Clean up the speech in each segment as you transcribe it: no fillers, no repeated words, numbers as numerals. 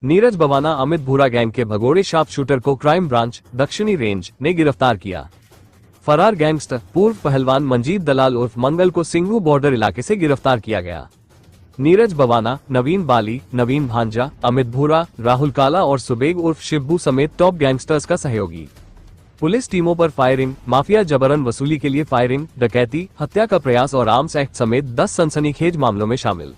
नीरज बवाना अमित भूरा गैंग के भगोड़े शार्प शूटर को क्राइम ब्रांच दक्षिणी रेंज ने गिरफ्तार किया। फरार गैंगस्टर पूर्व पहलवान मंजीत दलाल उर्फ मंगल को सिंघू बॉर्डर इलाके से गिरफ्तार किया गया। नीरज बवाना, नवीन बाली, नवीन भांजा, अमित भूरा, राहुल काला और सुबेग उर्फ शिब्बू समेत टॉप गैंगस्टर्स का सहयोगी। पुलिस टीमों पर फायरिंग, माफिया जबरन वसूली के लिए फायरिंग, डकैती, हत्या का प्रयास और आर्म्स एक्ट समेत 10 सनसनीखेज मामलों में शामिल।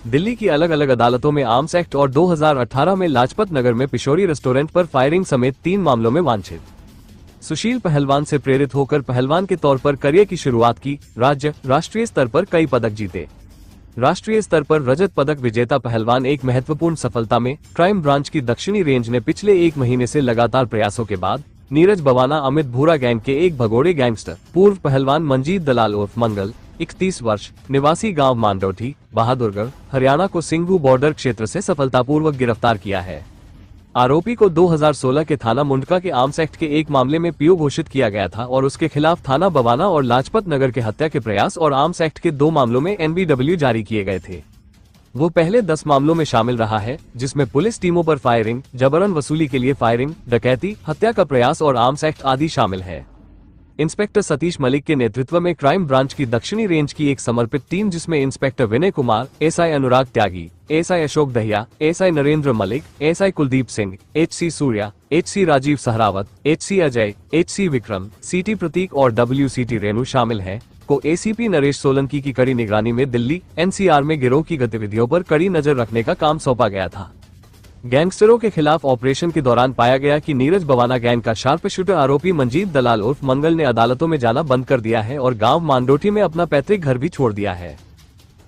दिल्ली की अलग अलग अदालतों में आर्म्स एक्ट और 2018 में लाजपत नगर में पिशोरी रेस्टोरेंट पर फायरिंग समेत 3 मामलों में वांछित। सुशील पहलवान से प्रेरित होकर पहलवान के तौर पर करियर की शुरुआत की। राज्य, राष्ट्रीय स्तर पर कई पदक जीते। राष्ट्रीय स्तर पर रजत पदक विजेता पहलवान एक महत्वपूर्ण सफलता में क्राइम ब्रांच की दक्षिणी रेंज ने पिछले 1 महीने से लगातार प्रयासों के बाद नीरज बवाना अमित भूरा गैंग के एक भगोड़े गैंगस्टर पूर्व पहलवान मंजीत दलाल उर्फ मंगल 31 वर्ष निवासी गांव मांडोठी, बहादुरगढ़, हरियाणा को सिंघू बॉर्डर क्षेत्र से सफलतापूर्वक गिरफ्तार किया है। आरोपी को 2016 के थाना मुंडका के आर्म्स एक्ट के एक मामले में पीओ घोषित किया गया था और उसके खिलाफ थाना बवाना और लाजपत नगर के हत्या के प्रयास और आर्म्स एक्ट के 2 मामलों में एनबीडब्ल्यू जारी किए गए थे। वो पहले 10 मामलों में शामिल रहा है, जिसमें पुलिस टीमों पर फायरिंग, जबरन वसूली के लिए फायरिंग, डकैती, हत्या का प्रयास और आर्म्स एक्ट आदि शामिल है। इंस्पेक्टर सतीश मलिक के नेतृत्व में क्राइम ब्रांच की दक्षिणी रेंज की एक समर्पित टीम, जिसमें inspector Vinay Kumar, SI Anurag Tyagi, SI Ashok Dahiya, SI Narendra Malik, SI Kuldeep Singh, HC Surya, HC Rajeev Sehrawat, HC Ajay, HC Vikram, CT Prateek और डब्ल्यूसीटी रेणु शामिल है, को एसीपी नरेश सोलंकी की कड़ी निगरानी में दिल्ली एनसीआर में गिरोह की गतिविधियों पर कड़ी नजर रखने का काम सौंपा गया था। गैंगस्टरों के खिलाफ ऑपरेशन के दौरान पाया गया कि नीरज बवाना गैंग का शार्प शूटर आरोपी मंजीत दलाल उर्फ मंगल ने अदालतों में जाना बंद कर दिया है और गांव मांडोठी में अपना पैतृक घर भी छोड़ दिया है।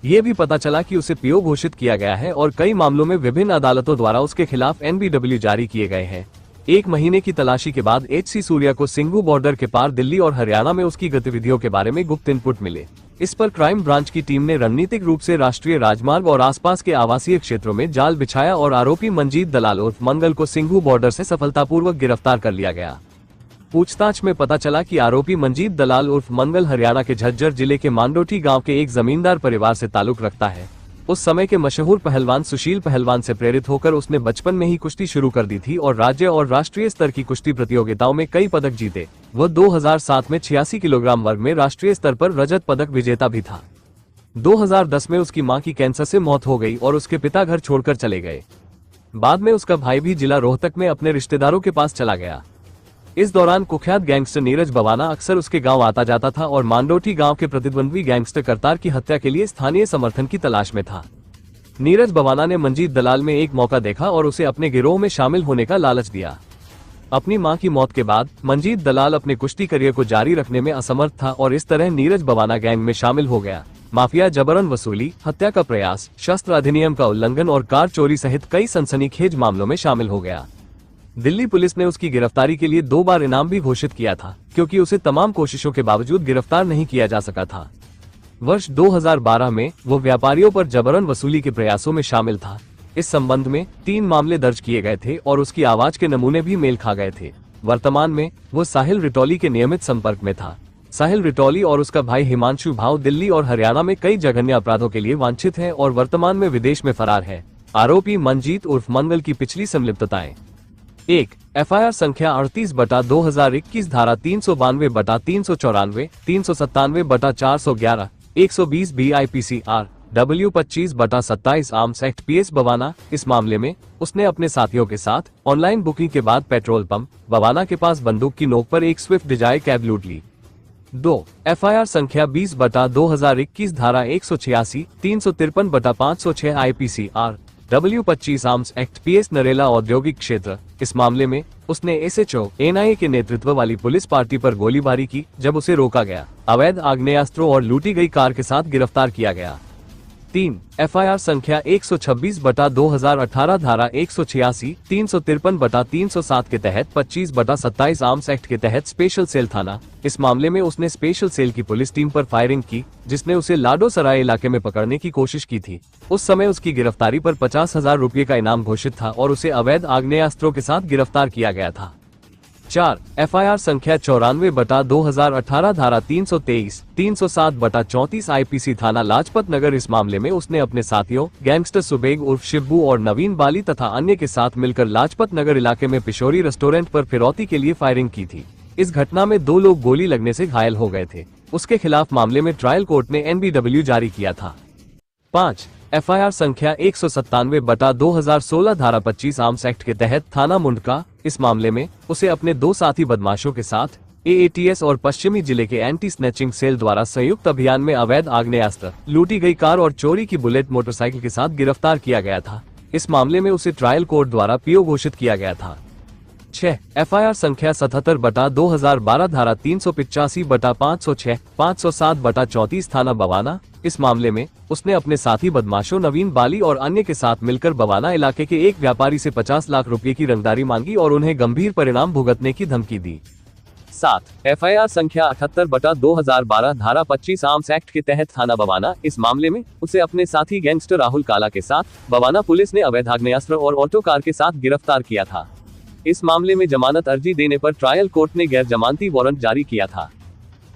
ये भी पता चला कि उसे पीओ घोषित किया गया है और कई मामलों में विभिन्न अदालतों द्वारा उसके खिलाफ एनबीडब्ल्यू जारी किए गए हैं। 1 महीने की तलाशी के बाद एचसी सूर्या को सिंघू बॉर्डर के पार दिल्ली और हरियाणा में उसकी गतिविधियों के बारे में गुप्त इनपुट मिले। इस पर क्राइम ब्रांच की टीम ने रणनीतिक रूप से राष्ट्रीय राजमार्ग और आसपास के आवासीय क्षेत्रों में जाल बिछाया और आरोपी मंजीत दलाल उर्फ मंगल को सिंघू बॉर्डर से सफलतापूर्वक गिरफ्तार कर लिया गया। पूछताछ में पता चला कि आरोपी मंजीत दलाल उर्फ मंगल हरियाणा के झज्जर जिले के मांडोठी गांव के एक जमींदार परिवार से ताल्लुक रखता है। उस समय के मशहूर पहलवान सुशील पहलवान से प्रेरित होकर उसने बचपन में ही कुश्ती शुरू कर दी थी और राज्य और राष्ट्रीय स्तर की कुश्ती प्रतियोगिताओं में कई पदक जीते। वह 2007 में 86 किलोग्राम वर्ग में राष्ट्रीय स्तर पर रजत पदक विजेता भी था। 2010 में उसकी मां की कैंसर से मौत हो गई और उसके पिता घर छोड़कर चले गए। बाद में उसका भाई भी जिला रोहतक में अपने रिश्तेदारों के पास चला गया। इस दौरान कुख्यात गैंगस्टर नीरज बवाना अक्सर उसके गांव आता जाता था और मांडोठी गांव के प्रतिद्वंद्वी गैंगस्टर करतार की हत्या के लिए स्थानीय समर्थन की तलाश में था। नीरज बवाना ने मंजीत दलाल में एक मौका देखा और उसे अपने गिरोह में शामिल होने का लालच दिया। अपनी मां की मौत के बाद मंजीत दलाल अपने कुश्ती करियर को जारी रखने में असमर्थ था और इस तरह नीरज बवाना गैंग में शामिल हो गया। माफिया जबरन वसूली, हत्या का प्रयास, शस्त्र अधिनियम का उल्लंघन और कार चोरी सहित कई सनसनीखेज मामलों में शामिल हो गया। दिल्ली पुलिस ने उसकी गिरफ्तारी के लिए 2 बार इनाम भी घोषित किया था, क्योंकि उसे तमाम कोशिशों के बावजूद गिरफ्तार नहीं किया जा सका था। वर्ष 2012 में वो व्यापारियों पर जबरन वसूली के प्रयासों में शामिल था। इस संबंध में 3 मामले दर्ज किए गए थे और उसकी आवाज के नमूने भी मेल खा गए थे। वर्तमान में वो साहिल रिटौली के नियमित संपर्क में था। साहिल रिटौली और उसका भाई हिमांशु भाव दिल्ली और हरियाणा में कई जघन्य अपराधों के लिए वांछित है और वर्तमान में विदेश में फरार है। आरोपी मंजीत उर्फ मंगल की पिछली संलिप्तताएं: 1. एफआईआर संख्या 38/2021 धारा 392/394, 397/411, 120 BIPCR W25/27 arms act PS Bawana. इस मामले में उसने अपने साथियों के साथ ऑनलाइन बुकिंग के बाद पेट्रोल पंप बवाना के पास बंदूक की नोक पर एक स्विफ्ट डिजायर कैब लूट ली। 2. एफआईआर संख्या 20/2021 धारा 186, 353/506 IPCR W25 arms act PS Narela औद्योगिक क्षेत्र। इस मामले में उसने SHO NIA के नेतृत्व वाली पुलिस पार्टी पर गोलीबारी की जब उसे रोका गया। अवैध आग्नेयास्त्रों और लूटी गई कार के साथ गिरफ्तार किया गया। 3. एफआईआर संख्या 126/2018 धारा 186, 353/307 के तहत 25/27 आर्म्स एक्ट के तहत स्पेशल सेल थाना। इस मामले में उसने स्पेशल सेल की पुलिस टीम पर फायरिंग की, जिसने उसे लाडो सराय इलाके में पकड़ने की कोशिश की थी। उस समय उसकी गिरफ्तारी पर 50,000 रुपये का इनाम घोषित था और उसे अवैध आग्नेयास्त्रों के साथ गिरफ्तार किया गया था। 4 FIR संख्या 94/2018 धारा 323, 307/34 IPC थाना लाजपत नगर। इस मामले में उसने अपने साथियों गैंगस्टर सुबेग उर्फ शिब्बू और नवीन बाली तथा अन्य के साथ मिलकर लाजपत नगर इलाके में पिशोरी रेस्टोरेंट पर फिरौती के लिए फायरिंग की थी। इस घटना में 2 लोग गोली लगने से घायल हो गए थे। उसके खिलाफ मामले में ट्रायल कोर्ट ने NBW जारी किया था। 5 FIR संख्या 197/2016 धारा 25 आर्म्स एक्ट के तहत थाना मुंडका। इस मामले में उसे अपने 2 साथी बदमाशों के साथ AATS और पश्चिमी जिले के एंटी स्नैचिंग सेल द्वारा संयुक्त अभियान में अवैध आग्नेयास्त्र, लूटी गई कार और चोरी की बुलेट मोटरसाइकिल के साथ गिरफ्तार किया गया था। इस मामले में उसे ट्रायल कोर्ट द्वारा PO घोषित किया गया था। 6 FIR संख्या 77/2012 धारा 385/506, 507/34 थाना बवाना। इस मामले में उसने अपने साथी बदमाशों नवीन बाली और अन्य के साथ मिलकर बवाना इलाके के एक व्यापारी से 50 लाख रुपए की रंगदारी मांगी और उन्हें गंभीर परिणाम भुगतने की धमकी दी। 7 FIR संख्या 78/2012 धारा 25 आर्म्स एक्ट के तहत थाना बवाना। इस मामले में उसे अपने साथी गैंगस्टर राहुल काला के साथ बवाना पुलिस ने अवैध आग्नेयास्त्र और ऑटो कार के साथ गिरफ्तार किया था। इस मामले में जमानत अर्जी देने पर ट्रायल कोर्ट ने गैर जमानती वारंट जारी किया था।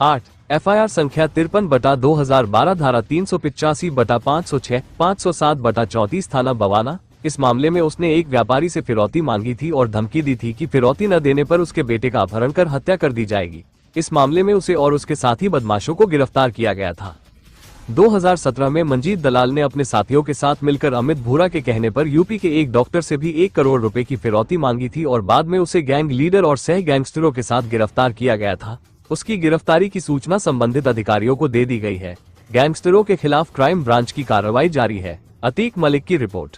8 FIR संख्या 53/2012 धारा 385/506, 507/34 थाना बवाना। इस मामले में उसने एक व्यापारी से फिरौती मांगी थी और धमकी दी थी कि फिरौती न देने पर उसके बेटे का अपहरण कर हत्या कर दी जाएगी। इस मामले में उसे और उसके साथी बदमाशों को गिरफ्तार किया गया था। 2017 में मंजीत दलाल ने अपने साथियों के साथ मिलकर अमित भूरा के कहने पर यूपी के एक डॉक्टर से भी 1 करोड़ रुपए की फिरौती मांगी थी और बाद में उसे गैंग लीडर और सह गैंगस्टरों के साथ गिरफ्तार किया गया था। उसकी गिरफ्तारी की सूचना संबंधित अधिकारियों को दे दी गई है। गैंगस्टरों के खिलाफ क्राइम ब्रांच की कार्रवाई जारी है। अतीक मलिक की रिपोर्ट।